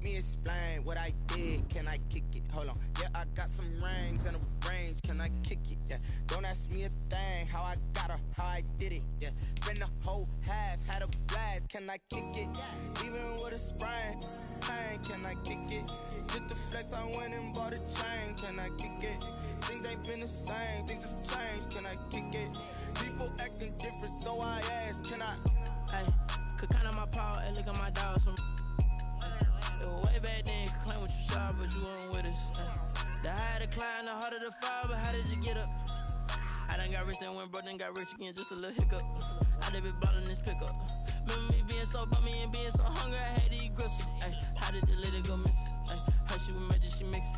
me explain what I did. Can I kick it? Hold on. Yeah, I got some rings and a range. Can I kick it? Yeah. Don't ask me a thing. How I got her, how I did it. Yeah. Spend the whole half, had a blast. Can I kick it? Even with a sprain, pain. Can I kick it? Just to flex, I went and bought a chain. Can I kick it? Things ain't been the same. Things have changed. Can I kick it? People acting different, so I ask. Can I? Hey, could count on my paw and look at my dogs from. It was way back then, could claim what you saw, but you weren't with us. The higher the climb, the harder the fall, but how did you get up? I done got rich and went broke, then got rich again, just a little hiccup. I done been ballin' this pickup. Remember me being so bummy and being so hungry, I had to eat gristle. Ay, how did the lady go miss? Ay, how she was magic, she mixed.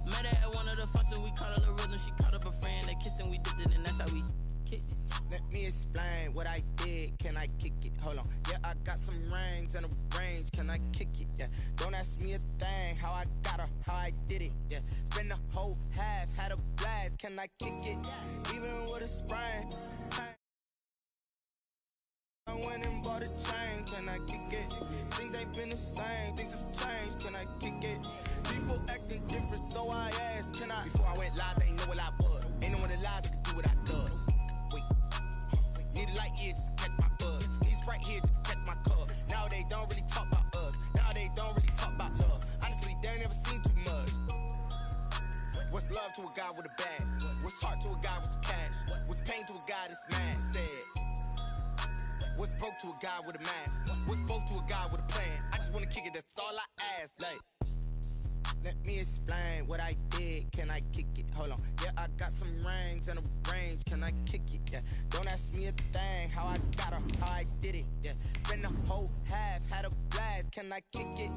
Met her at one of the functions, we caught her the rhythm, she caught up a friend, they kissed and we dipped it, and that's how we kicked it. Let me explain what I did. Can I kick it? Hold on. Yeah, I got some rings and a range. Can I kick it? Yeah. Don't ask me a thing. How I got her, how I did it. Yeah. Spend the whole half, had a blast. Can I kick it? Even with a sprain. I went and bought a chain. Can I kick it? Things ain't been the same. Things have changed. Can I kick it? People acting different, so I ask. Can I? Before I went live, they ain't know what I was. Ain't no one alive that could do what I does. Wait. Need a light here just to catch my buzz. Need Sprite here just to catch my cup. Now they don't really talk about us. Now they don't really talk about love. Honestly, they ain't never seen too much. What's love to a guy with a bag? What's heart to a guy with some cash? What's pain to a guy that's mad? Said. What's broke to a guy with a mask? What's broke to a guy with a plan? I just wanna kick it, that's all I ask. Like, let me explain what I did. Can I kick it? Hold on. Yeah, I got some rings and a range. Can I kick it? Yeah. Don't ask me a thing. How I got her, how I did it. Yeah. Spend the whole half, had a blast. Can I kick it?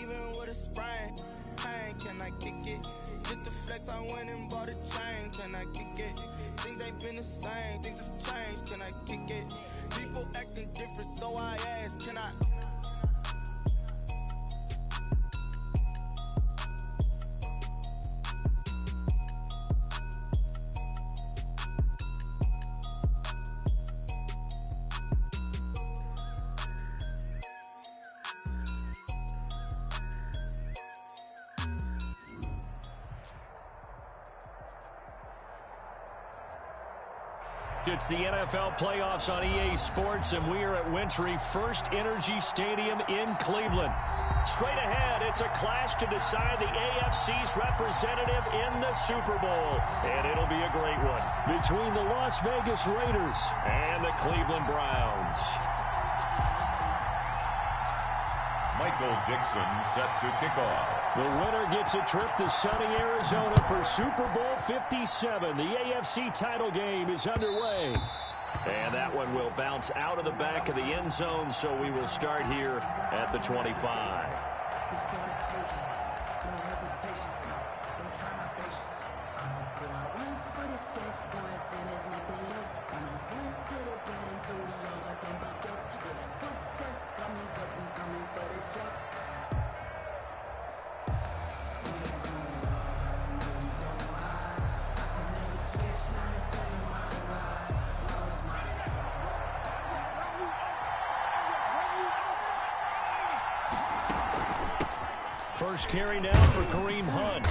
Even with a sprain, pain. Can I kick it? Just to flex, I went and bought a chain. Can I kick it? Things ain't been the same. Things have changed. Can I kick it? People acting different, so I ask. Can I? It's the NFL playoffs on EA Sports, and we are at Wintry First Energy Stadium in Cleveland. Straight ahead, it's a clash to decide the AFC's representative in the Super Bowl, and it'll be a great one between the Las Vegas Raiders and the Cleveland Browns. Michael Dixon set to kick off. The winner gets a trip to sunny Arizona for Super Bowl 57. The AFC title game is underway. And that one will bounce out of the back of the end zone, so we will start here at the 25. First carry now for Kareem Hunt.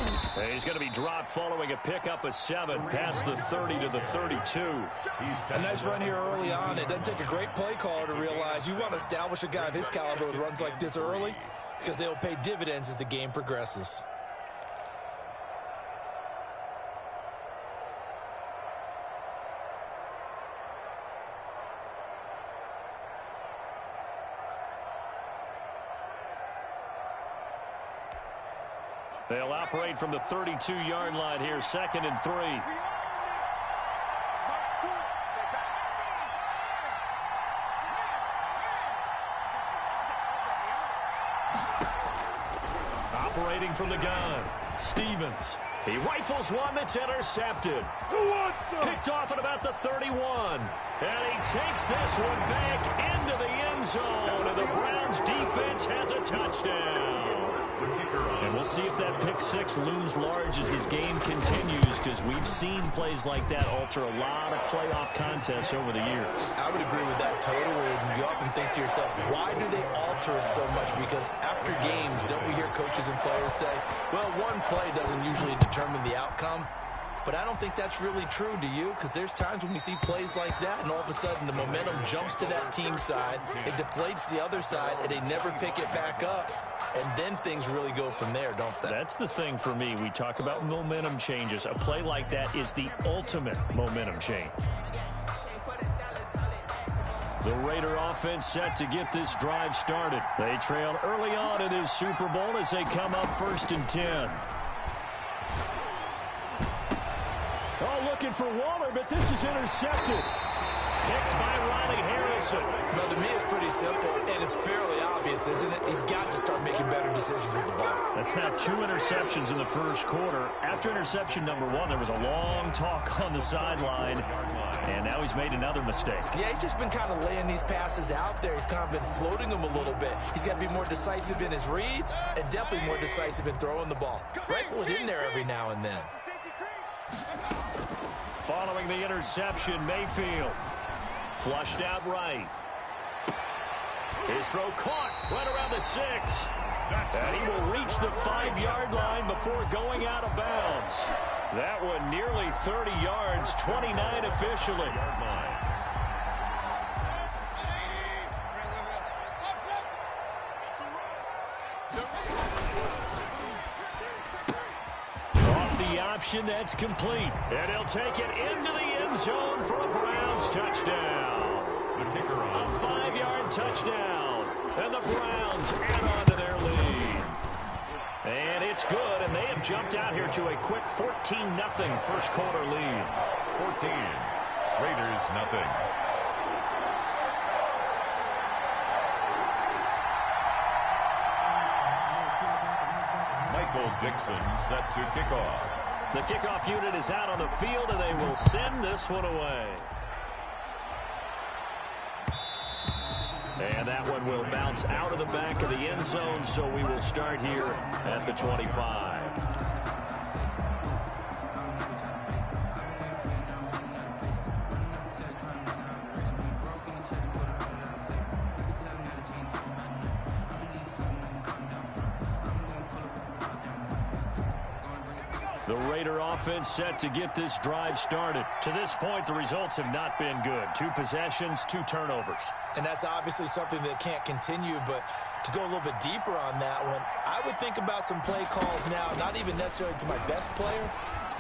He's going to be dropped following a pickup of 7 past the 30 to the 32. A nice run here early on. It doesn't take a great play caller to realize you want to establish a guy of his caliber with runs like this early because they'll pay dividends as the game progresses. They'll operate from the 32-yard line here, 2nd and 3. Operating from the gun, Stevens. He rifles one that's intercepted. Picked off at about the 31. And he takes this one back into the end zone. And the Browns defense has a touchdown. And we'll see if that pick six looms large as this game continues, because we've seen plays like that alter a lot of playoff contests over the years. I would agree with that totally. And you often think to yourself, why do they alter it so much? Because after games, don't we hear coaches and players say, well, one play doesn't usually determine the outcome? But I don't think that's really true, do you? Because there's times when we see plays like that, and all of a sudden the momentum jumps to that team side, it deflates the other side, and they never pick it back up. And then things really go from there, don't they? That's the thing for me. We talk about momentum changes. A play like that is the ultimate momentum change. The Raider offense set to get this drive started. They trail early on in this Super Bowl as they come up 1st and 10. Oh, looking for Waller, but this is intercepted. Picked by Riley Harrison. Well, to me, it's pretty simple, and it's fairly obvious, isn't it? He's got to start making better decisions with the ball. That's now 2 interceptions in the first quarter. After interception number 1, there was a long talk on the sideline, and now he's made another mistake. Yeah, he's just been kind of laying these passes out there. He's kind of been floating them a little bit. He's got to be more decisive in his reads and definitely more decisive in throwing the ball. Rifle it in there every now and then. Following the interception, Mayfield flushed out right. His throw caught right around the 6. And he will reach the 5-yard line before going out of bounds. That one nearly 30 yards, 29 officially. Off the option, that's complete. And he'll take it into the end zone for a Browns touchdown. The kicker on. A 5-yard touchdown. And the Browns add on to their lead. And it's good, and they have jumped out here to a quick 14-0 first quarter lead. 14. Raiders nothing. Michael Dixon set to kick off. The kickoff unit is out on the field, and they will send this one away. And that one will bounce out of the back of the end zone, so we will start here at the 25. The Raider offense set to get this drive started. To this point, the results have not been good. 2 possessions, 2 turnovers. And that's obviously something that can't continue, but to go a little bit deeper on that one, I would think about some play calls now, not even necessarily to my best player,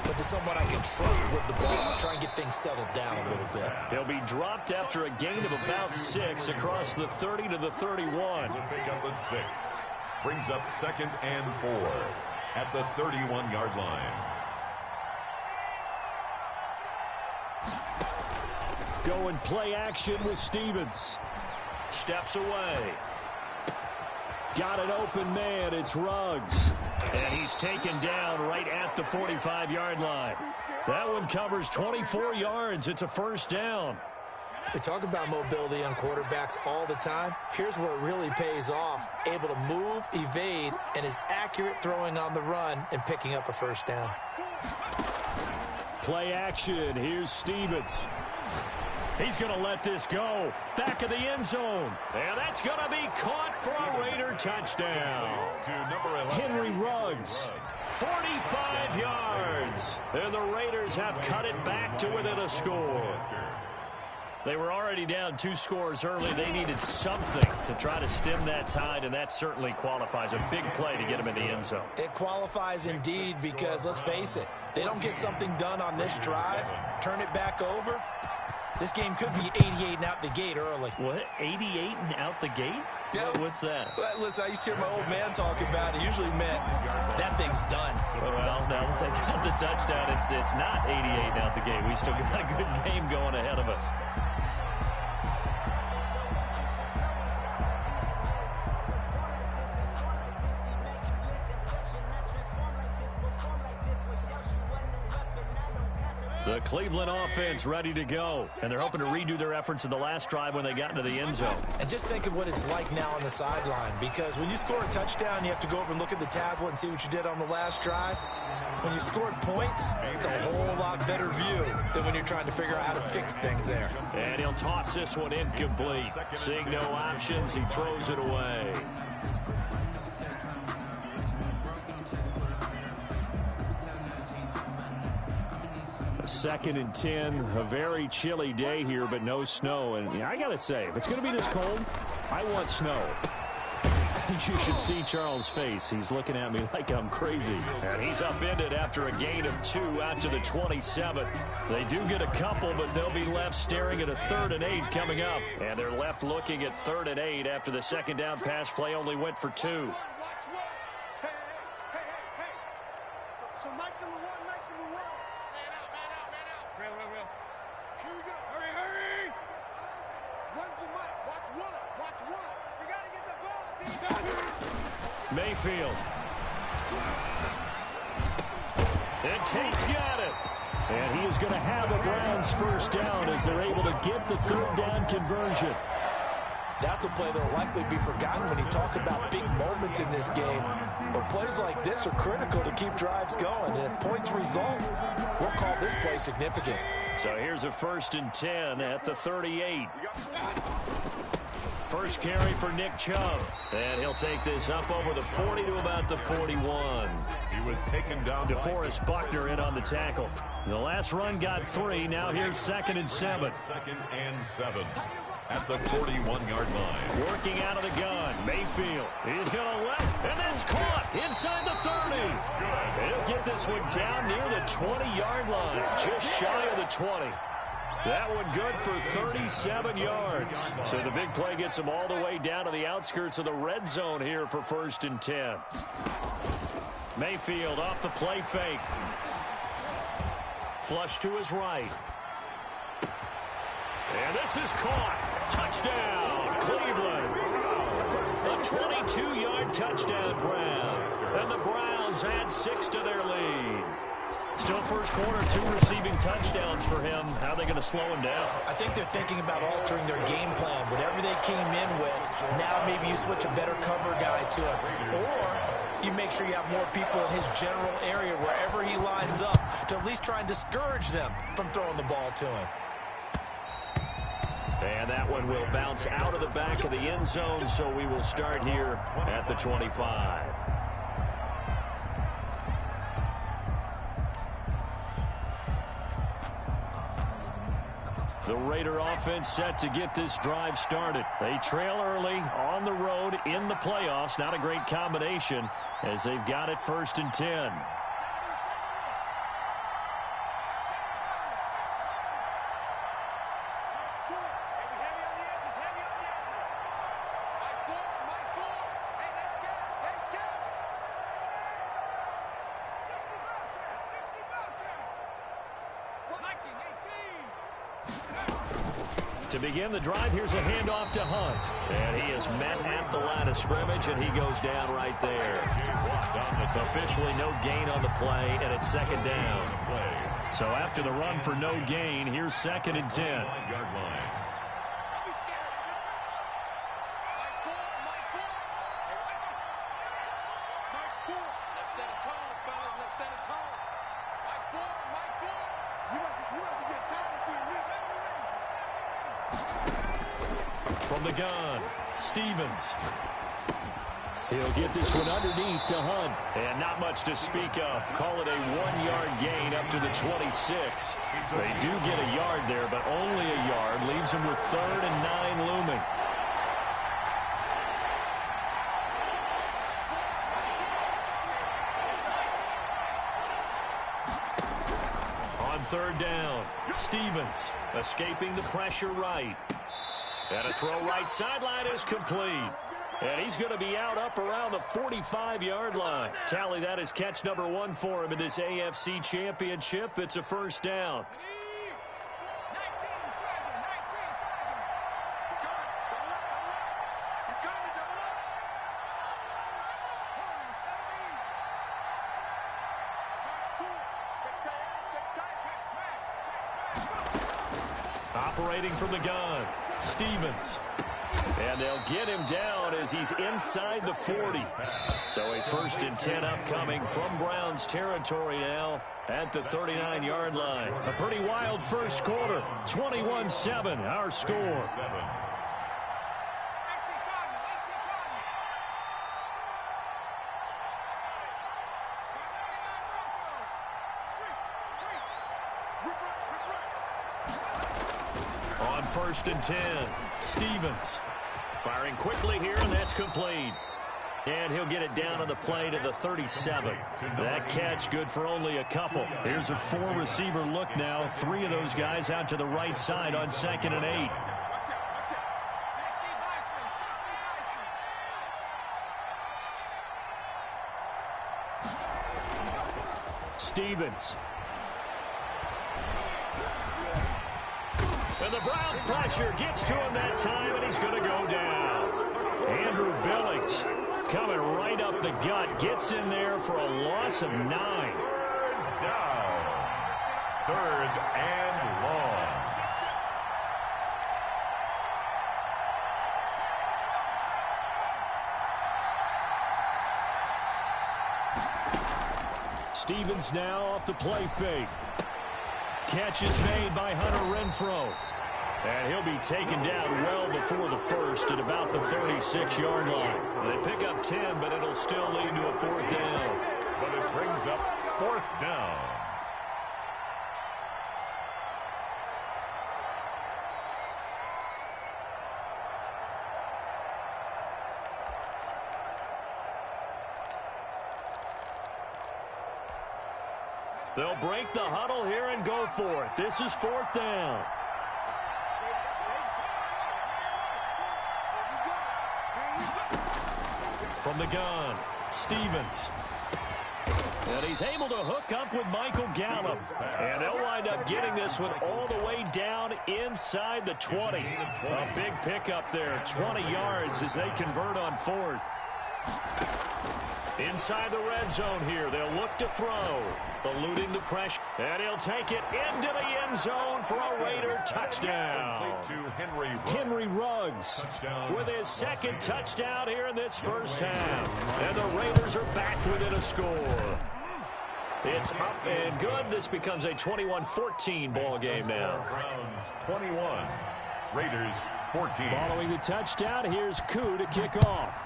but to someone I can trust with the ball, try and get things settled down a little bit. He'll be dropped after a gain of about 6 across the 30 to the 31. Will pick up at 6. Brings up 2nd and 4 at the 31-yard line. Going play action with Stevens. Steps away. Got an open man. It's Ruggs. And he's taken down right at the 45-yard line. That one covers 24 yards. It's a first down. We talk about mobility on quarterbacks all the time. Here's where it really pays off. Able to move, evade, and is accurate throwing on the run and picking up a first down. Play action. Here's Stevens. He's going to let this go. Back of the end zone. And that's going to be caught for a Raider touchdown. To number 11. Henry Ruggs. 45 yards. And the Raiders have cut it back to within a score. They were already down 2 scores early. They needed something to try to stem that tide, and that certainly qualifies. A big play to get them in the end zone. It qualifies indeed because, let's face it, they don't get something done on this drive, turn it back over, this game could be 88 and out the gate early. What? 88 and out the gate? Yeah. What's that? Well, listen, I used to hear my old man talk about it. It usually meant that thing's done. Well, now that they got the touchdown, it's not 88 and out the gate. We still got a good game going ahead of us. The Cleveland offense ready to go, and they're hoping to redo their efforts in the last drive when they got into the end zone. And just think of what it's like now on the sideline, because when you score a touchdown, you have to go over and look at the tablet and see what you did on the last drive. When you scored points, it's a whole lot better view than when you're trying to figure out how to fix things there. And he'll toss this one incomplete. Seeing no options, he throws it away. Second and 10, a very chilly day here, but no snow. And I got to say, if it's going to be this cold, I want snow. You should see Charles' face. He's looking at me like I'm crazy. And he's upended after a gain of 2 out to the 27. They do get a couple, but they'll be left staring at a 3rd and 8 coming up. And they're left looking at 3rd and 8 after the second down pass play only went for 2. Mayfield. And Tate's got it. And he is going to have a Browns first down as they're able to get the 3rd down conversion. That's a play that will likely be forgotten when you talk about big moments in this game. But plays like this are critical to keep drives going. And if points result, we'll call this play significant. So here's a 1st and 10 at the 38. First carry for Nick Chubb. And he'll take this up over the 40 to about the 41. He was taken down. DeForest Buckner in on the tackle. The last run got 3. Now here's 2nd and 7. 2nd and 7 at the 41-yard line. Working out of the gun. Mayfield. He's going to left. And that's caught inside the 30. He'll get this one down near the 20-yard line. Just shy of the 20. That one good for 37 yards. So the big play gets him all the way down to the outskirts of the red zone here for 1st and 10. Mayfield off the play fake. Flush to his right. And this is caught. Touchdown, Cleveland. A 22-yard touchdown grab. And the Browns add 6 to their lead. Still first quarter, 2 receiving touchdowns for him. How are they going to slow him down? I think they're thinking about altering their game plan. Whatever they came in with, now maybe you switch a better cover guy to him. Or you make sure you have more people in his general area wherever he lines up to at least try and discourage them from throwing the ball to him. And that one will bounce out of the back of the end zone, so we will start here at the 25. The Raider offense set to get this drive started. They trail early on the road in the playoffs. Not a great combination as they've got it 1st and 10. To begin the drive, here's a handoff to Hunt. And he is met at the line of scrimmage, and he goes down right there. Officially no gain on the play, and it's 2nd down. So after the run for no gain, here's 2nd and 10. From the gun, Stevens. He'll get this one underneath to Hunt. And not much to speak of. Call it a 1-yard gain up to the 26. They do get a yard there, but only a yard. Leaves them with 3rd and 9 looming. On 3rd down, Stevens escaping the pressure right. And a throw right sideline is complete. And he's going to be out up around the 45-yard line. Tally, that is catch number 1 for him in this AFC Championship. It's a 1st down. Operating from the gun, Stevens. And they'll get him down as he's inside the 40. So a 1st and 10 upcoming from Browns territory now at the 39-yard line. A pretty wild first quarter. 21-7, our score. On 1st and 10, Stevens firing quickly here, and that's complete. And he'll get it down on the play to the 37. That catch good for only a couple. Here's a 4-receiver look now. 3 of those guys out to the right side on 2nd and 8. Stevens. And the Browns pressure gets to him that time, and he's going to go down. Andrew Billings coming right up the gut, gets in there for a loss of 9. Down. 3rd and long. Stevens now off the play fake. Catch is made by Hunter Renfrow. And he'll be taken down well before the 1st at about the 36-yard line. They pick up 10, but it'll still lead to a 4th down. But it brings up 4th down. They'll break the huddle here and go for it. This is 4th down. From the gun, Stevens. And he's able to hook up with Michael Gallup. And they'll wind up getting this one all the way down inside the 20. A big pickup there, 20 yards as they convert on 4th. Inside the red zone here, they'll look to throw. Eluding the pressure. And he'll take it into the end zone for a Raider touchdown. To Henry Ruggs with his 2nd touchdown here in this first half. And the Raiders are back within a score. It's up and good. This becomes a 21-14 ball game now. Browns 21, Raiders 14. Following the touchdown, here's Koo to kick off.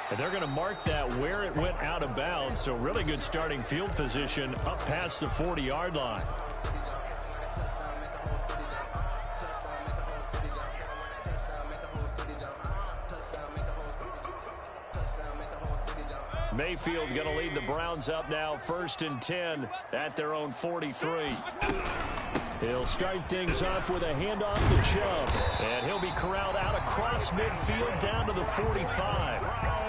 And they're going to mark that where it went out of bounds. So really good starting field position up past the 40-yard line. Mayfield going to lead the Browns up now, 1st and 10 at their own 43. He'll start things off with a handoff to Chubb. And he'll be corralled out across midfield down to the 45.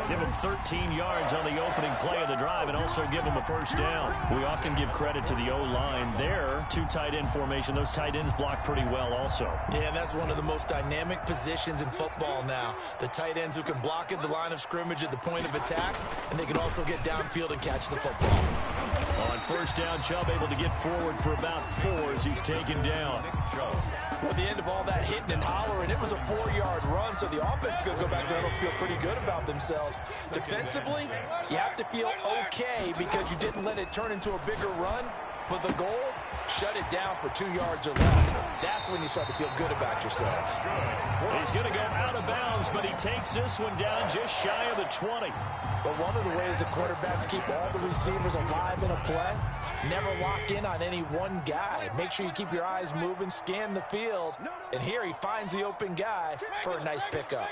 Give him 13 yards on the opening play of the drive and also give him a 1st down. We often give credit to the O-line there. 2 tight end formation. Those tight ends block pretty well also. Yeah, and that's one of the most dynamic positions in football now. The tight ends who can block at the line of scrimmage at the point of attack, and they can also get downfield and catch the football. On 1st down, Chubb able to get forward for about 4 as he's taken down. Well, at the end of all that hitting and hollering, it was a 4-yard run, so the offense is going to go back there and feel pretty good about themselves. Defensively, you have to feel okay because you didn't let it turn into a bigger run, but the goal, shut it down for 2 yards or less. That's when you start to feel good about yourselves. He's going to go out of bounds, but he takes this one down just shy of the 20. But one of the ways that quarterbacks keep all the receivers alive in a play, never lock in on any one guy. Make sure you keep your eyes moving, scan the field, and here he finds the open guy for a nice pickup.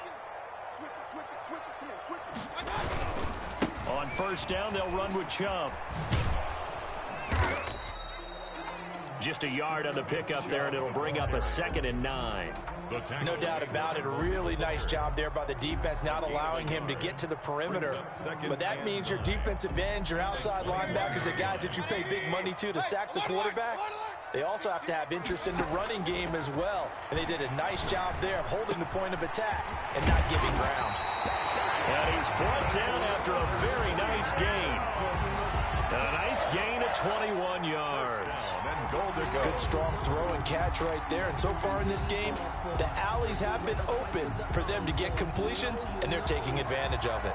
On 1st down, they'll run with Chubb. Just a yard on the pickup there, and it'll bring up a 2nd and 9. No doubt about it. A really nice job there by the defense, not allowing him to get to the perimeter. But that means your defensive ends, your outside linebackers, the guys that you pay big money to sack the quarterback, they also have to have interest in the running game as well. And they did a nice job there of holding the point of attack and not giving ground. And he's brought down after a very nice gain. A nice gain of 21 yards. Good strong throw and catch right there. And so far in this game, the alleys have been open for them to get completions, and they're taking advantage of it.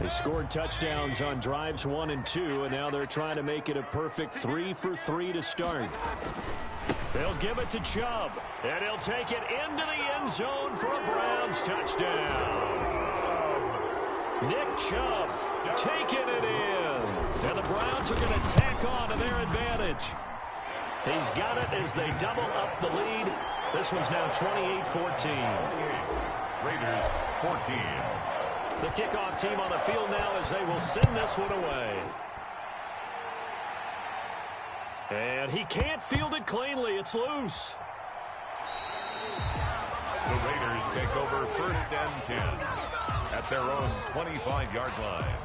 They scored touchdowns on drives 1 and 2, and now they're trying to make it a perfect 3 for 3 to start. They'll give it to Chubb, and he'll take it into the end zone for a Browns touchdown. Nick Chubb taking it in, and the Browns are going to tack on to their advantage. He's got it as they double up the lead. This one's now 28-14. Raiders 14. The kickoff team on the field now as they will send this one away. And he can't field it cleanly. It's loose. The Raiders take over 1st and 10 at their own 25-yard line.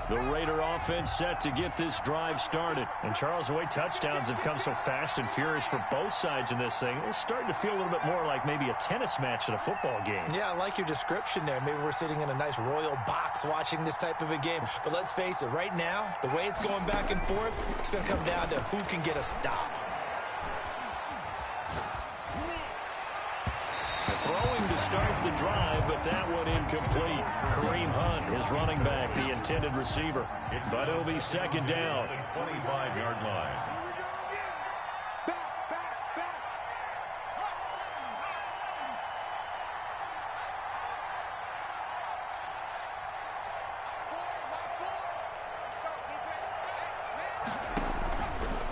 The Raider offense set to get this drive started. And Charles, the way touchdowns have come so fast and furious for both sides in this thing, it's starting to feel a little bit more like maybe a tennis match than a football game. Yeah, I like your description there. Maybe we're sitting in a nice royal box watching this type of a game. But let's face it, right now, the way it's going back and forth, it's going to come down to who can get a stop. Throwing to start the drive, but that one incomplete. Kareem Hunt is running back, the intended receiver. But it'll be 2nd down. 25-yard line.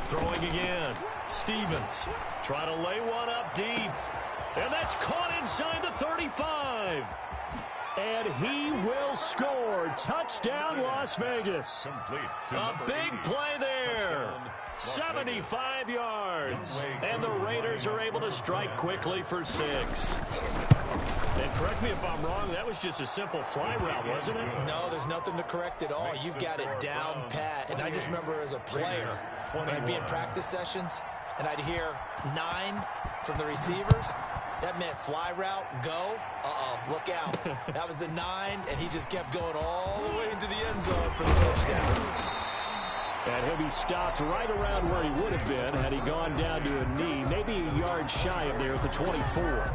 Throwing again. Stevens trying to lay one up deep. And that's caught inside the 35. And he will score. Touchdown, Las Vegas. A big play there. 75 yards. And the Raiders are able to strike quickly for 6. And correct me if I'm wrong, that was just a simple fly route, wasn't it? No, there's nothing to correct at all. You've got it down pat. And I just remember as a player, when I'd be in practice sessions, and I'd hear 9 from the receivers. That meant fly route, go. Look out. That was the 9, and he just kept going all the way into the end zone for the touchdown. And he'll be stopped right around where he would have been had he gone down to a knee, maybe a yard shy of there at the 24.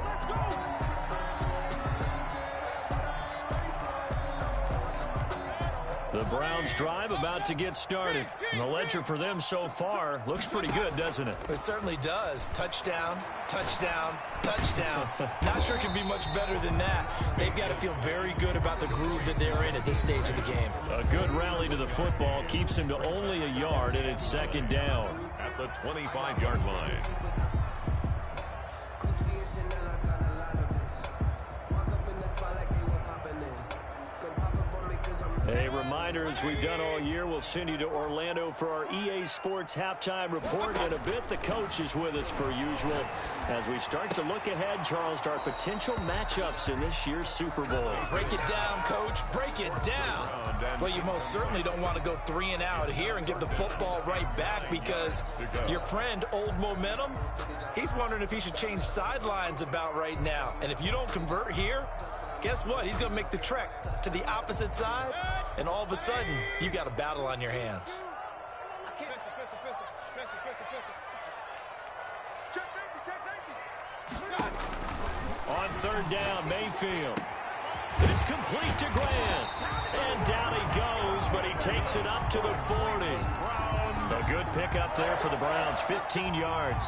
The Browns drive about to get started. And the ledger for them so far looks pretty good, doesn't it? It certainly does. Touchdown, touchdown, touchdown. Not sure it can be much better than that. They've got to feel very good about the groove that they're in at this stage of the game. A good rally to the football keeps him to only a yard, and it's 2nd down. At the 25-yard line. A reminder, as we've done all year, we'll send you to Orlando for our EA Sports halftime report. In a bit, the coach is with us per usual as we start to look ahead, Charles, to our potential matchups in this year's Super Bowl. Break it down, Coach. Break it down. Well, you most certainly don't want to go 3 and out here and give the football right back because your friend, Old Momentum, he's wondering if he should change sidelines about right now. And if you don't convert here, guess what? He's going to make the trek to the opposite side, and all of a sudden, you've got a battle on your hands. On 3rd down, Mayfield. It's complete to Grant. And down he goes, but he takes it up to the 40. A good pickup there for the Browns, 15 yards.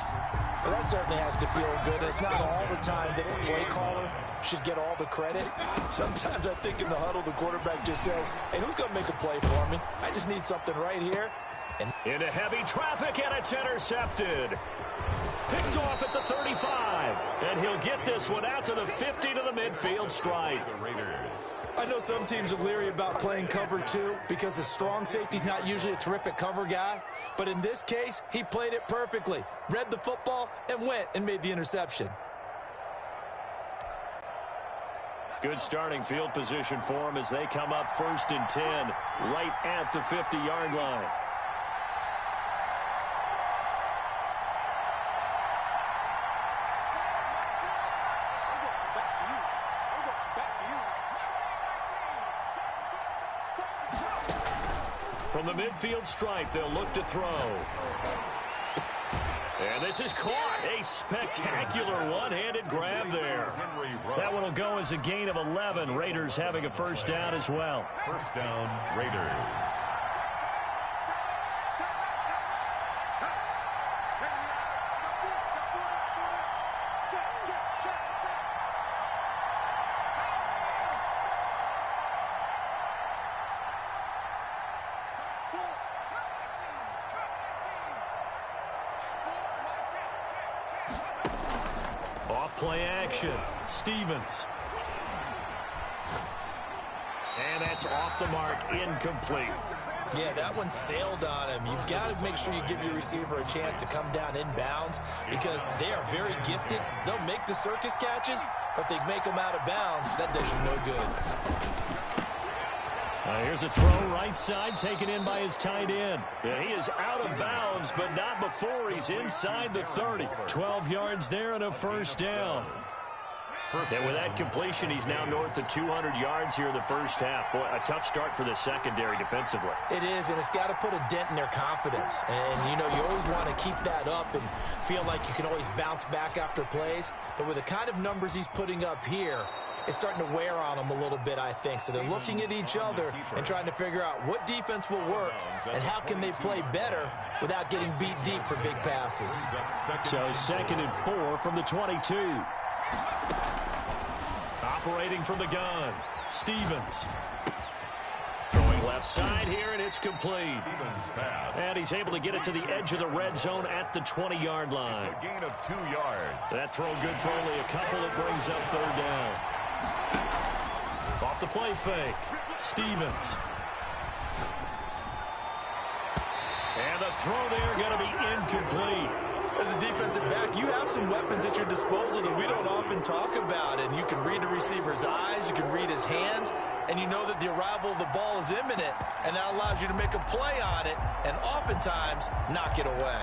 Well, that certainly has to feel good. It's not all the time that the play caller should get all the credit. Sometimes I think in the huddle, the quarterback just says, hey, who's going to make a play for me? I just need something right here. And into heavy traffic, and it's intercepted. Picked off at the 35. And he'll get this one out to the 50 to the midfield stripe. I know some teams are leery about playing cover 2 because the strong safety's not usually a terrific cover guy. But in this case, he played it perfectly, read the football, and went and made the interception. Good starting field position for him as they come up 1st and 10, right at the 50-yard line. From the midfield stripe, they'll look to throw. And this is caught. A spectacular one-handed grab there. That one will go as a gain of 11. Raiders having a first down as well. First down, Raiders. Play action. Stevens. And that's off the mark, incomplete. Yeah, that one sailed on him. You've got to make sure you give your receiver a chance to come down inbounds because they are very gifted. They'll make the circus catches, but they make them out of bounds. That does you no good. Here's a throw right side taken in by his tight end. Yeah, he is out of bounds, but not before he's inside the 30. 12 yards there and a first down. And with that completion, he's now north of 200 yards here in the first half. Boy, a tough start for the secondary defensively. It is, and it's got to put a dent in their confidence. And, you know, you always want to keep that up and feel like you can always bounce back after plays. But with the kind of numbers he's putting up here, it's starting to wear on them a little bit, I think. So they're looking at each other and trying to figure out what defense will work and how can they play better without getting beat deep for big passes. So 2nd and 4 from the 22. Operating from the gun, Stevens. Throwing left side here, and it's complete. And he's able to get it to the edge of the red zone at the 20-yard line. It's a gain of 2 yards. That throw good for only a couple. It brings up 3rd down. Off the play fake, Stevens. And the throw there going to be incomplete. As a defensive back, you have some weapons at your disposal that we don't often talk about. And you can read the receiver's eyes, you can read his hands, and you know that the arrival of the ball is imminent. And that allows you to make a play on it and oftentimes knock it away.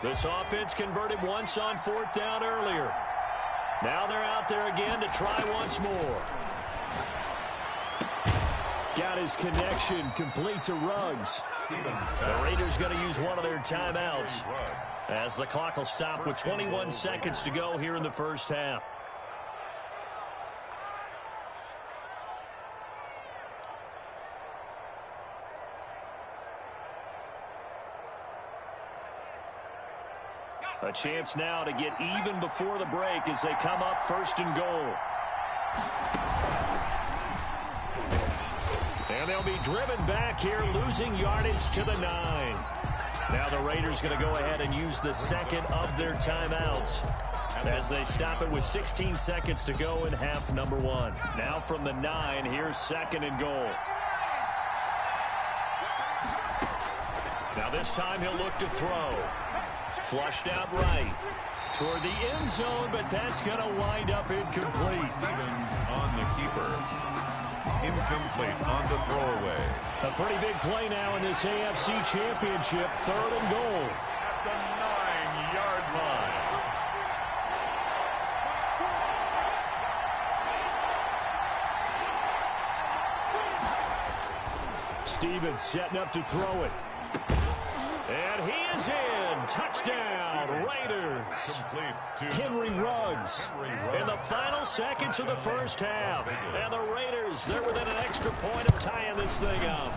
This offense converted once on 4th down earlier. Now they're out there again to try once more. Got his connection complete to Ruggs. The Raiders going to use one of their timeouts as the clock will stop with 21 seconds to go here in the first half. A chance now to get even before the break as they come up 1st and goal. And they'll be driven back here, losing yardage to the 9. Now the Raiders going to go ahead and use the 2nd of their timeouts as they stop it with 16 seconds to go in half number 1. Now from the 9, here's 2nd and goal. Now this time he'll look to throw. Flushed out right toward the end zone, but that's going to wind up incomplete. Stevens on the keeper. Incomplete on the throwaway. A pretty big play now in this AFC Championship. 3rd and goal. At the 9-yard line. Stevens setting up to throw it. And he is in. Touchdown, Raiders. Henry Ruggs in the final seconds of the first half. And the Raiders, they're within an extra point of tying this thing up.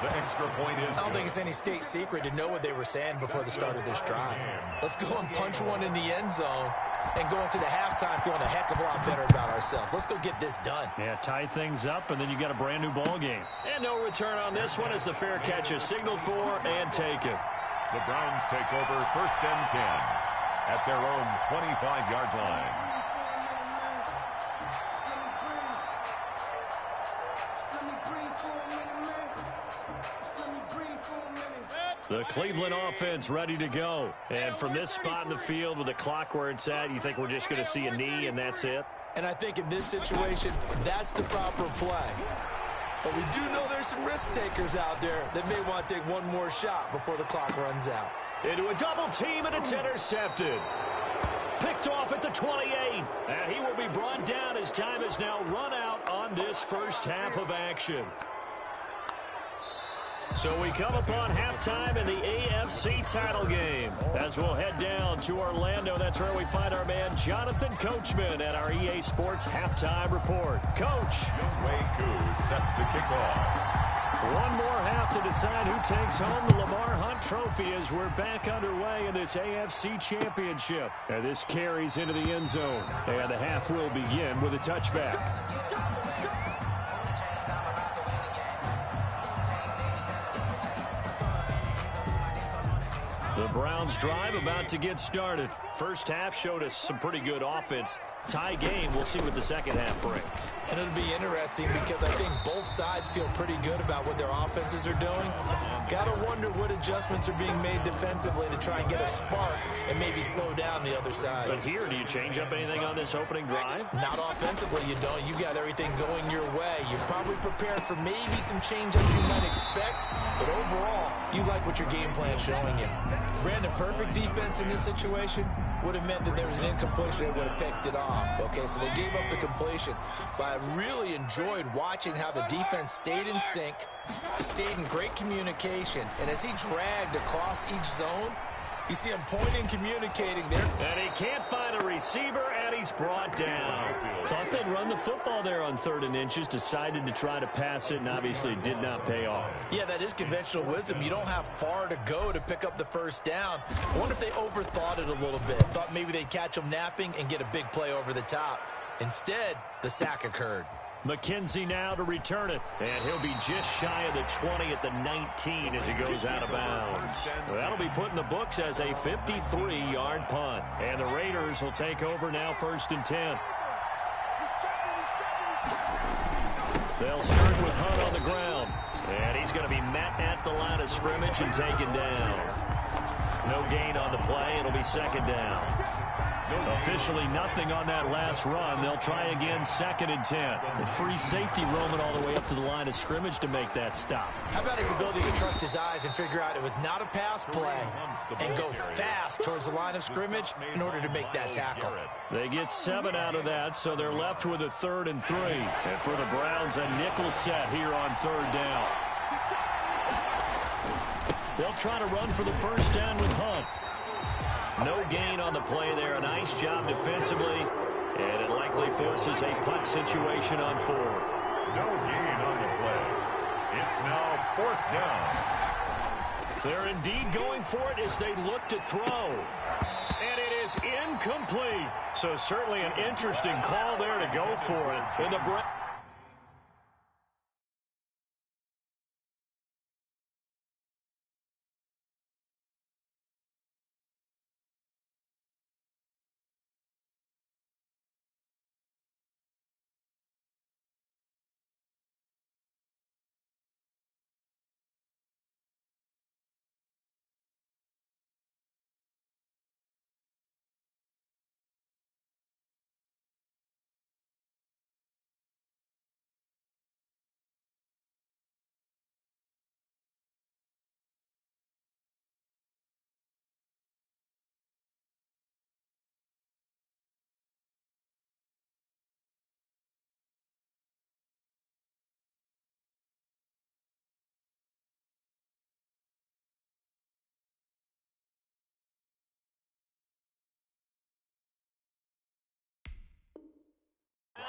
The extra point is... I don't think it's any state secret to know what they were saying before the start of this drive. Let's go and punch one in the end zone and go into the halftime feeling a heck of a lot better about ourselves. Let's go get this done. Yeah, tie things up, and then you got a brand new ball game. And no return on this one as the fair catch is signaled for and taken. The Browns take over 1st and 10 at their own 25-yard line. The Cleveland offense ready to go. And from this spot in the field with the clock where it's at, you think we're just going to see a knee and that's it? And I think in this situation, that's the proper play. But we do know there's some risk takers out there that may want to take one more shot before the clock runs out. Into a double team, and it's intercepted. Picked off at the 28. And he will be brought down as time is now run out on this first half of action. So we come upon halftime in the AFC title game. As we'll head down to Orlando, that's where we find our man Jonathan Coachman at our EA Sports Halftime Report. Coach. Younghoe Koo set to kick off. One more half to decide who takes home the Lamar Hunt Trophy as we're back underway in this AFC Championship. And this carries into the end zone. And the half will begin with a touchback. The Browns drive about to get started. First half showed us some pretty good offense. Tie game. We'll see what the second half brings. And it'll be interesting because I think both sides feel pretty good about what their offenses are doing. Got to wonder what adjustments are being made defensively to try and get a spark and maybe slow down the other side. But here, do you change up anything on this opening drive? Not offensively, you don't. You got everything going your way. You're probably prepared for maybe some change-ups you might expect, but overall, you like what your game plan's showing you. Brandon, perfect defense in this situation would have meant that there was an incompletion that would have picked it off. Okay, so they gave up the completion. But I really enjoyed watching how the defense stayed in sync, stayed in great communication, and as he dragged across each zone, you see him pointing, communicating there. And he can't find a receiver, and he's brought down. Thought they'd run the football there on 3rd and inches, decided to try to pass it, and obviously did not pay off. Yeah, that is conventional wisdom. You don't have far to go to pick up the first down. I wonder if they overthought it a little bit. Thought maybe they'd catch him napping and get a big play over the top. Instead, the sack occurred. McKenzie now to return it, and he'll be just shy of the 20 at the 19 as he goes out of bounds. That'll be put in the books as a 53-yard punt, and the Raiders will take over now 1st and 10. They'll start with Hunt on the ground, and he's going to be met at the line of scrimmage and taken down. No gain on the play. It'll be 2nd down. Officially nothing on that last run. They'll try again 2nd and 10. The free safety roaming all the way up to the line of scrimmage to make that stop. How about his ability to trust his eyes and figure out it was not a pass play and go fast towards the line of scrimmage in order to make that tackle. They get 7 out of that, so they're left with a 3rd and 3. And for the Browns, a nickel set here on 3rd down. They'll try to run for the first down with Hunt. No gain on the play there. A nice job defensively. And it likely forces a punt situation on 4th. No gain on the play. It's now 4th down. They're indeed going for it as they look to throw. And it is incomplete. So certainly an interesting call there to go for it. In the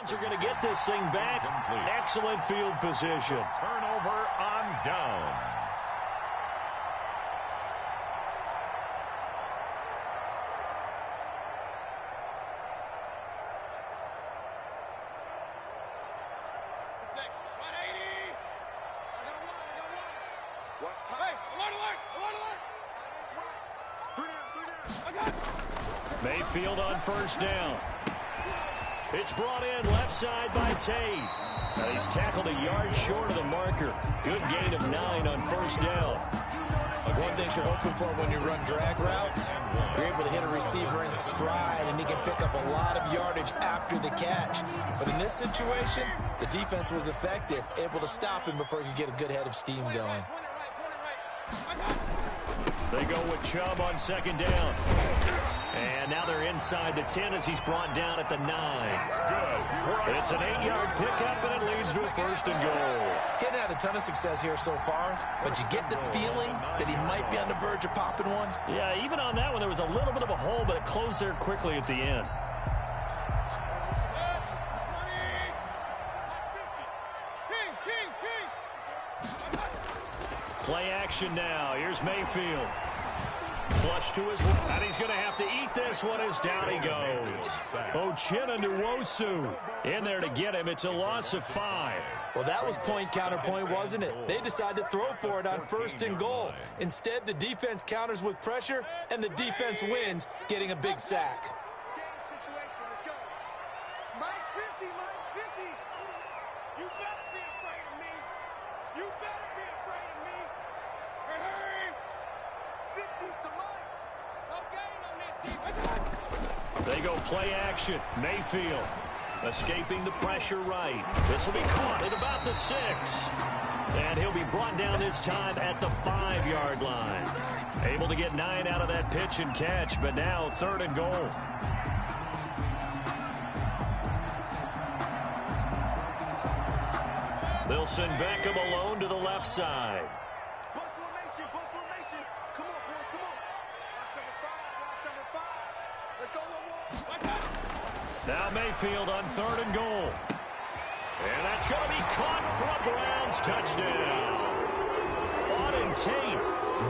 Browns are going to get this thing back. Excellent field position. Turnover on downs. Mayfield on first down. It's brought in left side by Tate. He's tackled a yard short of the marker. Good gain of 9 on first down. One thing you're hoping for when you run drag routes, you're able to hit a receiver in stride, and he can pick up a lot of yardage after the catch. But in this situation, the defense was effective, able to stop him before he could get a good head of steam going. They go with Chubb on second down. And now they're inside the 10 as he's brought down at the 9. It's an 8-yard pickup, and it leads to a first and goal. Getting had a ton of success here so far, but you get the feeling that he might be on the verge of popping one. Yeah, even on that one, there was a little bit of a hole, but it closed there quickly at the end. Play action now. Here's Mayfield. Flush to his right, and he's going to have to eat this one as down he goes. Uchenna Nwosu in there to get him. It's a loss of 5. Well, that was point counterpoint, wasn't it? They decided to throw for it on first and goal. Instead, the defense counters with pressure, and the defense wins, getting a big sack. They go play action. Mayfield escaping the pressure right. This will be caught at about the 6. And he'll be brought down this time at the 5-yard line. Able to get 9 out of that pitch and catch, but now 3rd and goal. They'll send Beckham alone to the left side. Now Mayfield on 3rd and goal. And that's going to be caught for a Browns touchdown. Auden Tate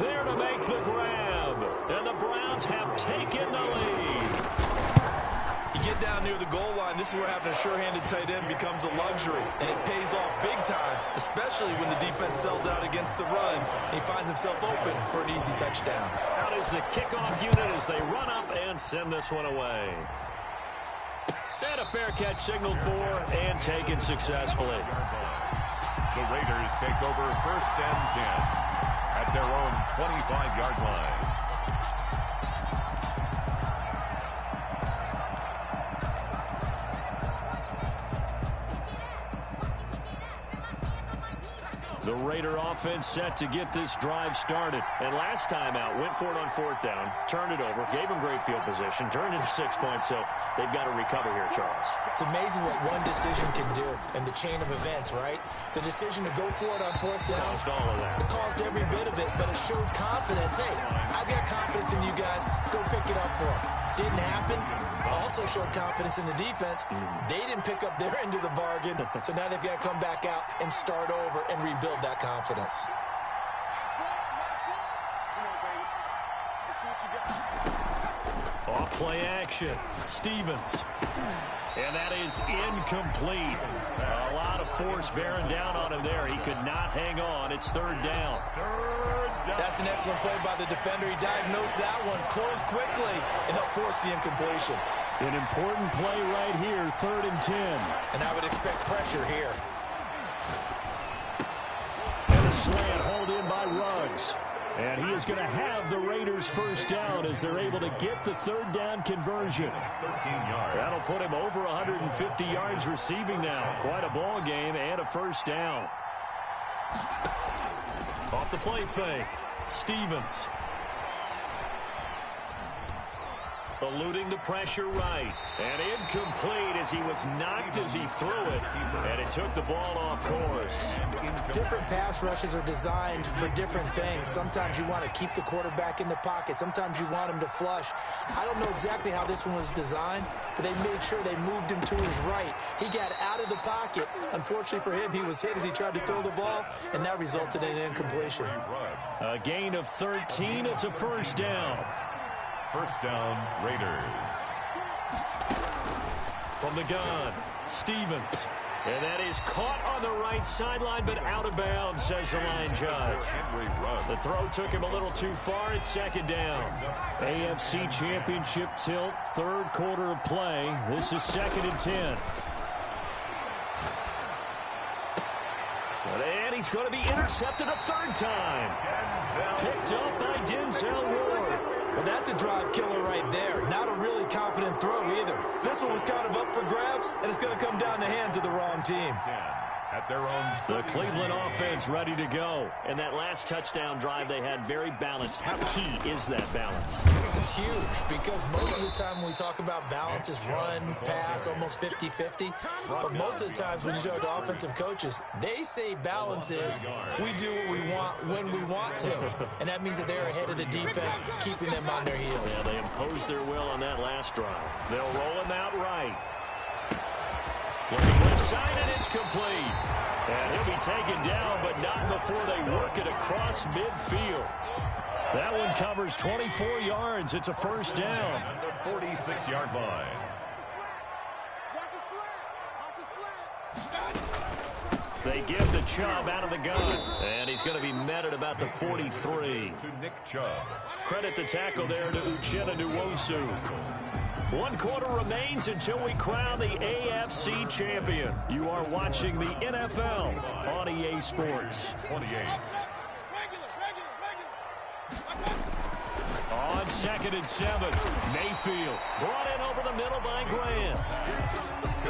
there to make the grab. And the Browns have taken the lead. You get down near the goal line, this is where having a sure-handed tight end becomes a luxury. And it pays off big time, especially when the defense sells out against the run. And he finds himself open for an easy touchdown. Out is the kickoff unit as they run up and send this one away. And a fair catch signaled for and taken successfully. The Raiders take over 1st and 10 at their own 25-yard line. The Raider offense set to get this drive started. And last time out, went for it on 4th down, turned it over, gave them great field position, turned into 6 points, so they've got to recover here, Charles. It's amazing what one decision can do in the chain of events, right? The decision to go for it on 4th down. Caused all of that. It caused every bit of it, but it showed confidence. Hey, I've got confidence in you guys. Go pick it up for them. Didn't happen. Also showed confidence in the defense. They didn't pick up their end of the bargain, so now they've got to come back out and start over and rebuild that confidence. Off play action. Stevens. And that is incomplete. A lot of force bearing down on him there. He could not hang on. It's 3rd down. That's an excellent play by the defender. He diagnosed that one, closed quickly, and helped force the incompletion. An important play right here, 3rd and 10. And I would expect pressure here. And a slant hauled in by Ruggs. And he is going to have the Raiders 1st down as they're able to get the 3rd down conversion. 13 yards. That'll put him over 150 yards receiving now. Quite a ball game and a 1st down. Off the play fake. Stevens. Eluding the pressure right. And incomplete as he was knocked as he threw it. And it took the ball off course. Different pass rushes are designed for different things. Sometimes you want to keep the quarterback in the pocket. Sometimes you want him to flush. I don't know exactly how this one was designed, but they made sure they moved him to his right. He got out of the pocket. Unfortunately for him, he was hit as he tried to throw the ball, and that resulted in an incompletion. A gain of 13. It's a 1st down. 1st down, Raiders. From the gun, Stevens. And that is caught on the right sideline, but out of bounds, says the line judge. The throw took him a little too far. It's second down. AFC Championship tilt, third quarter of play. This is 2nd and 10. And he's going to be intercepted a third time. Picked up by Denzel Ward. Well, that's a drive killer right there. Not a really confident throw either. This one was kind of up for grabs, and it's going to come down the hands of the wrong team. At their own. The Cleveland offense ready to go. And that last touchdown drive they had very balanced. How key is that balance? It's huge because most of the time when we talk about balance is run, pass, almost 50-50. But most of the times when you talk to offensive coaches, they say balance is we do what we want when we want to. And that means that they're ahead of the defense, keeping them on their heels. Yeah, they imposed their will on that last drive. They'll roll him out right. Looking left side, and it's complete. And he'll be taken down, but not before they work it across midfield. That one covers 24 yards. It's a first down. At the 46-yard line. They give the Chubb out of the gun. And he's going to be met at about the 43. To Nick Chubb. Credit the tackle there to Uchenna Nwosu. 1 quarter remains until we crown the AFC champion. You are watching the NFL on EA Sports. 28. On 2nd and 7, Mayfield brought in over the middle by Graham.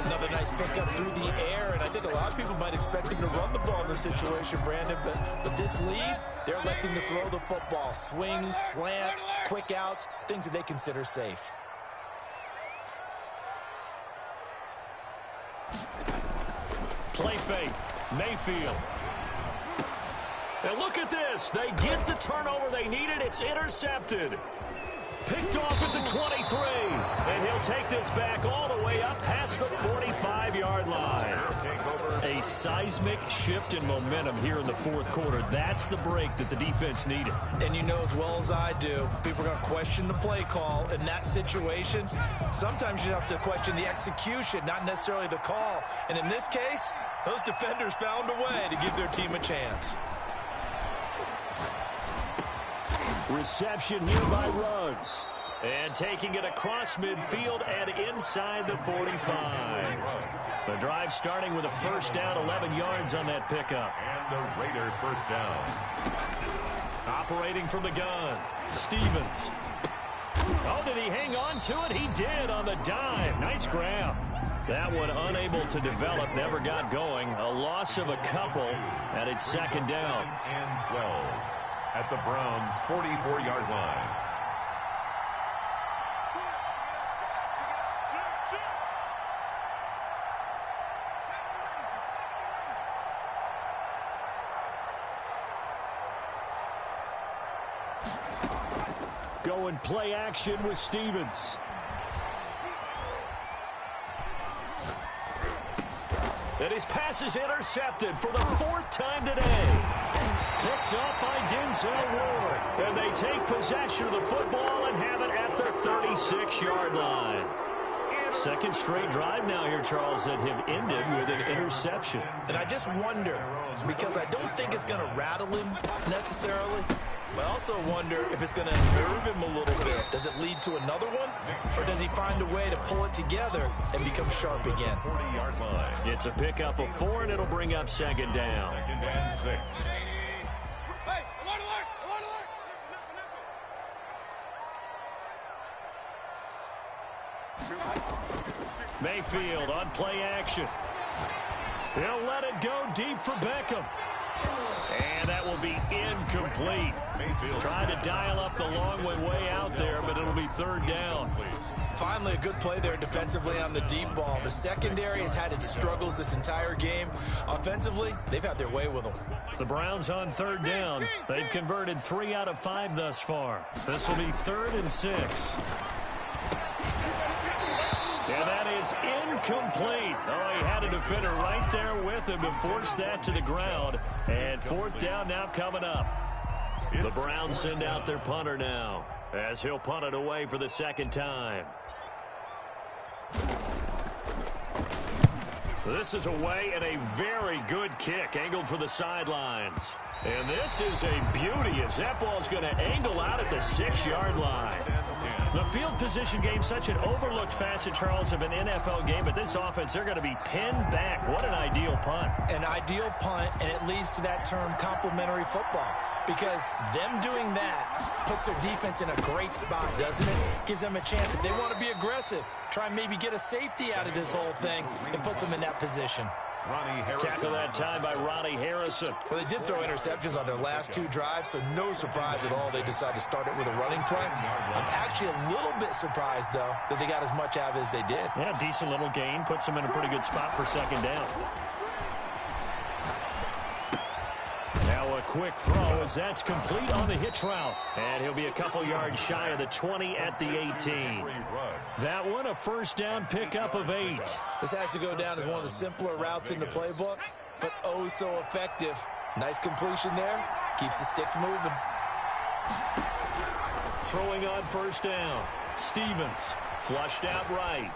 Another nice pickup through the air, and I think a lot of people might expect him to run the ball in this situation, Brandon, but this lead, they're electing to throw the football. Swings, slants, quick outs, things that they consider safe. Play fake, Mayfield. And look at this. They get the turnover they needed. It's intercepted. Picked off at the 23. And he'll take this back all the way up past the 45-yard line. A seismic shift in momentum here in the fourth quarter. That's the break that the defense needed. And you know as well as I do, people are going to question the play call in that situation. Sometimes you have to question the execution, not necessarily the call. And in this case, those defenders found a way to give their team a chance. Reception here by Ruggs. And taking it across midfield and inside the 45. The drive starting with a first down, 11 yards on that pickup. And the Raider first down. Operating from the gun, Stevens. Oh, did he hang on to it? He did on the dive. Nice grab. That one unable to develop, never got going. A loss of a couple, and it's second down. And 12 at the Browns' 44-yard line. Going play action with Stevens. And his pass is intercepted for the 4th time today. Picked up by Denzel Ward. And they take possession of the football and have it at the 36-yard line. Second straight drive now here, Charles, that have ended with an interception. And I just wonder, because I don't think it's going to rattle him necessarily, but I also wonder if it's going to nerve him a little bit. Does it lead to another one? Or does he find a way to pull it together and become sharp again? 40-yard line. It's a pickup of 4, and it'll bring up second down. 2nd and 6. Mayfield on play action. He'll let it go deep for Beckham. And that will be incomplete. Mayfield tried to dial up the long way out there, but it'll be third down. Finally, a good play there defensively on the deep ball. The secondary has had its struggles this entire game. Offensively, they've had their way with them. The Browns on third down. They've converted 3 out of 5 thus far. This will be 3rd and 6. And that is incomplete. Oh, he had a defender right there with him to force that to the ground. And 4th down now coming up. The Browns send out their punter now, as he'll punt it away for the 2nd time. This is away and a very good kick angled for the sidelines. And this is a beauty as that ball's going to angle out at the 6-yard line. The field position game, such an overlooked facet, Charles, of an NFL game, but this offense, they're going to be pinned back. What an ideal punt. An ideal punt, and it leads to that term complementary football, because them doing that puts their defense in a great spot, doesn't it? Gives them a chance. If they want to be aggressive, try and maybe get a safety out of this whole thing, it puts them in that position. Tackle that time by Ronnie Harrison. Well, they did throw interceptions on their last 2 drives, so no surprise at all they decided to start it with a running play. I'm actually a little bit surprised, though, that they got as much out of it as they did. Yeah, decent little gain. Puts them in a pretty good spot for 2nd down. Now a quick throw as that's complete on the hitch route. And he'll be a couple yards shy of the 20 at the 18. That one a 1st down pickup of 8. This has to go down as one of the simpler routes in the playbook, but oh so effective. Nice completion there. Keeps the sticks moving. Throwing on 1st down. Stevens flushed out right.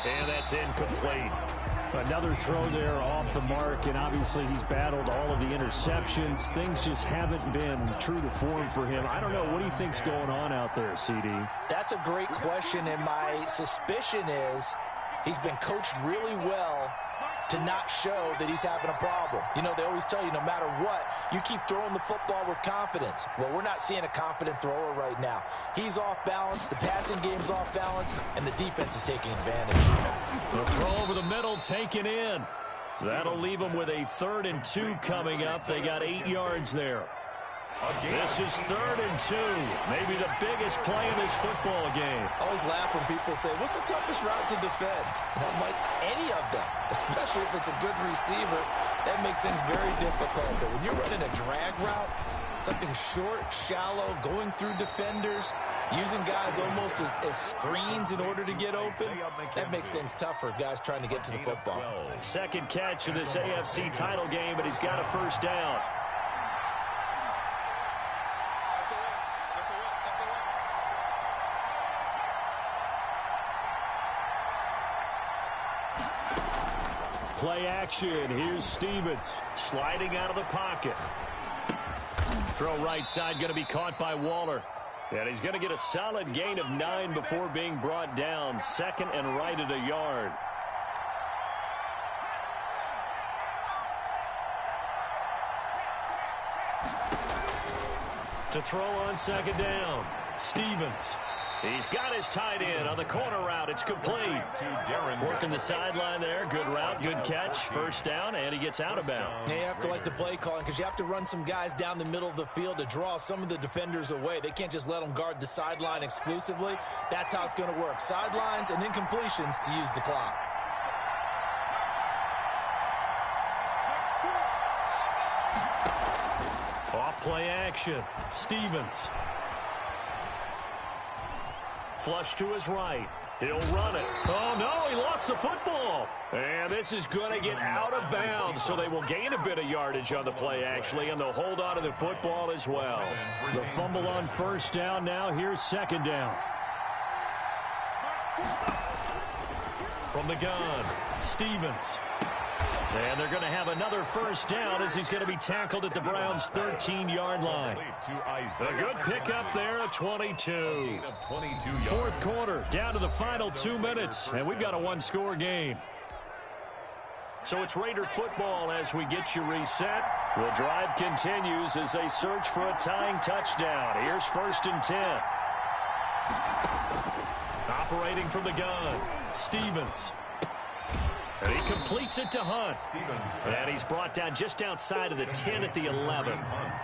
And that's incomplete. Another throw there off the mark, and obviously he's battled all of the interceptions. Things just haven't been true to form for him. I don't know. What do you think's going on out there, CD? That's a great question, and my suspicion is he's been coached really well to not show that he's having a problem. You know, they always tell you no matter what, you keep throwing the football with confidence. Well, we're not seeing a confident thrower right now. He's off balance, the passing game's off balance, and the defense is taking advantage. The throw over the middle taken in. That'll leave them with a 3rd and 2 coming up. They got 8 yards there. This is 3rd and 2. Maybe the biggest play in this football game. I always laugh when people say, what's the toughest route to defend? And I'm like, any of them, especially if it's a good receiver. That makes things very difficult. But when you're running a drag route, something short, shallow, going through defenders, using guys almost as screens in order to get open, that makes things tough for guys trying to get to the football. 2nd catch of this AFC title game, but he's got a 1st down. Play action. Here's Stevens sliding out of the pocket. Throw right side going to be caught by Waller. And he's going to get a solid gain of 9 before being brought down. 2nd and right at a yard. To throw on 2nd down. Stevens. He's got his tight end on the corner route. It's complete. Working the sideline there. Good route, good catch. 1st down, and he gets out of bounds. Yeah, you have to like the play calling because you have to run some guys down the middle of the field to draw some of the defenders away. They can't just let them guard the sideline exclusively. That's how it's going to work. Sidelines and incompletions to use the clock. Off play action. Stevens. Flush to his right. He'll run it. Oh, no, he lost the football. And this is going to get out of bounds, so they will gain a bit of yardage on the play, actually, and they'll hold on to the football as well. The fumble on 1st down now. Here's 2nd down. From the gun, Stevens. And they're going to have another 1st down as he's going to be tackled at the Browns' 13-yard line. A good pickup there at 22. 4th quarter, down to the final 2 minutes, and we've got a 1-score game. So it's Raider football as we get you reset. The drive continues as they search for a tying touchdown. Here's 1st and 10. Operating from the gun, Stevens. And he completes it to Hunt. And he's brought down just outside of the 10 at the 11.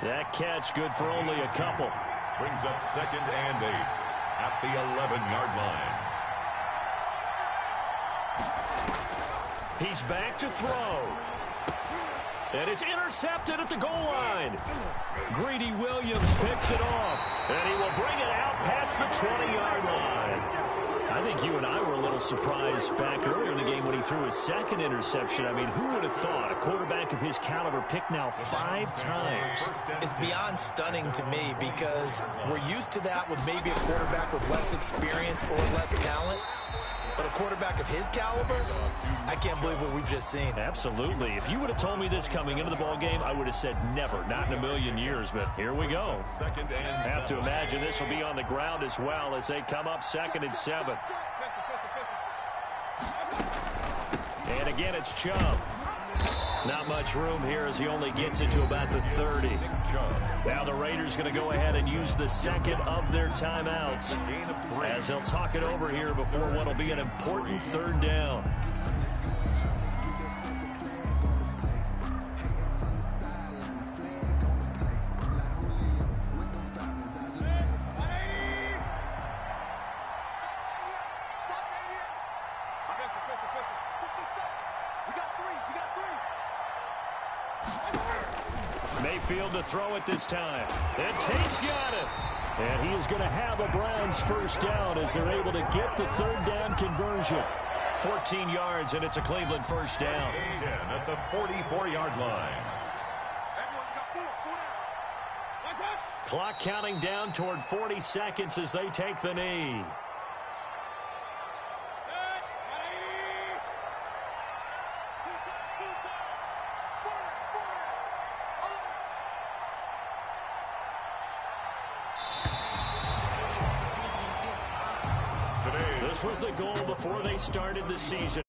That catch good for only a couple. Brings up 2nd and 8 at the 11-yard line. He's back to throw. And it's intercepted at the goal line. Greedy Williams picks it off. And he will bring it out past the 20-yard line. I think you and I were a little surprised back earlier in the game when he threw his 2nd interception. I mean, who would have thought a quarterback of his caliber picked now 5 times? It's beyond stunning to me because we're used to that with maybe a quarterback with less experience or less talent. But a quarterback of his caliber, I can't believe what we've just seen. Absolutely. If you would have told me this coming into the ball game, I would have said never, not in a million years. But here we go. Have to imagine this will be on the ground as well as they come up 2nd and 7. And again, it's Chubb. Not much room here as he only gets it to about the 30. Now the Raiders going to go ahead and use the second of their timeouts as they'll talk it over here before what will be an important 3rd down. Mayfield to throw it this time. And Tate's got it. And he is going to have a Browns 1st down as they're able to get the 3rd down conversion. 14 yards, and it's a Cleveland 1st down. 10 at the 44-yard line. Clock counting down toward 40 seconds as they take the knee. This was the goal before they started the season.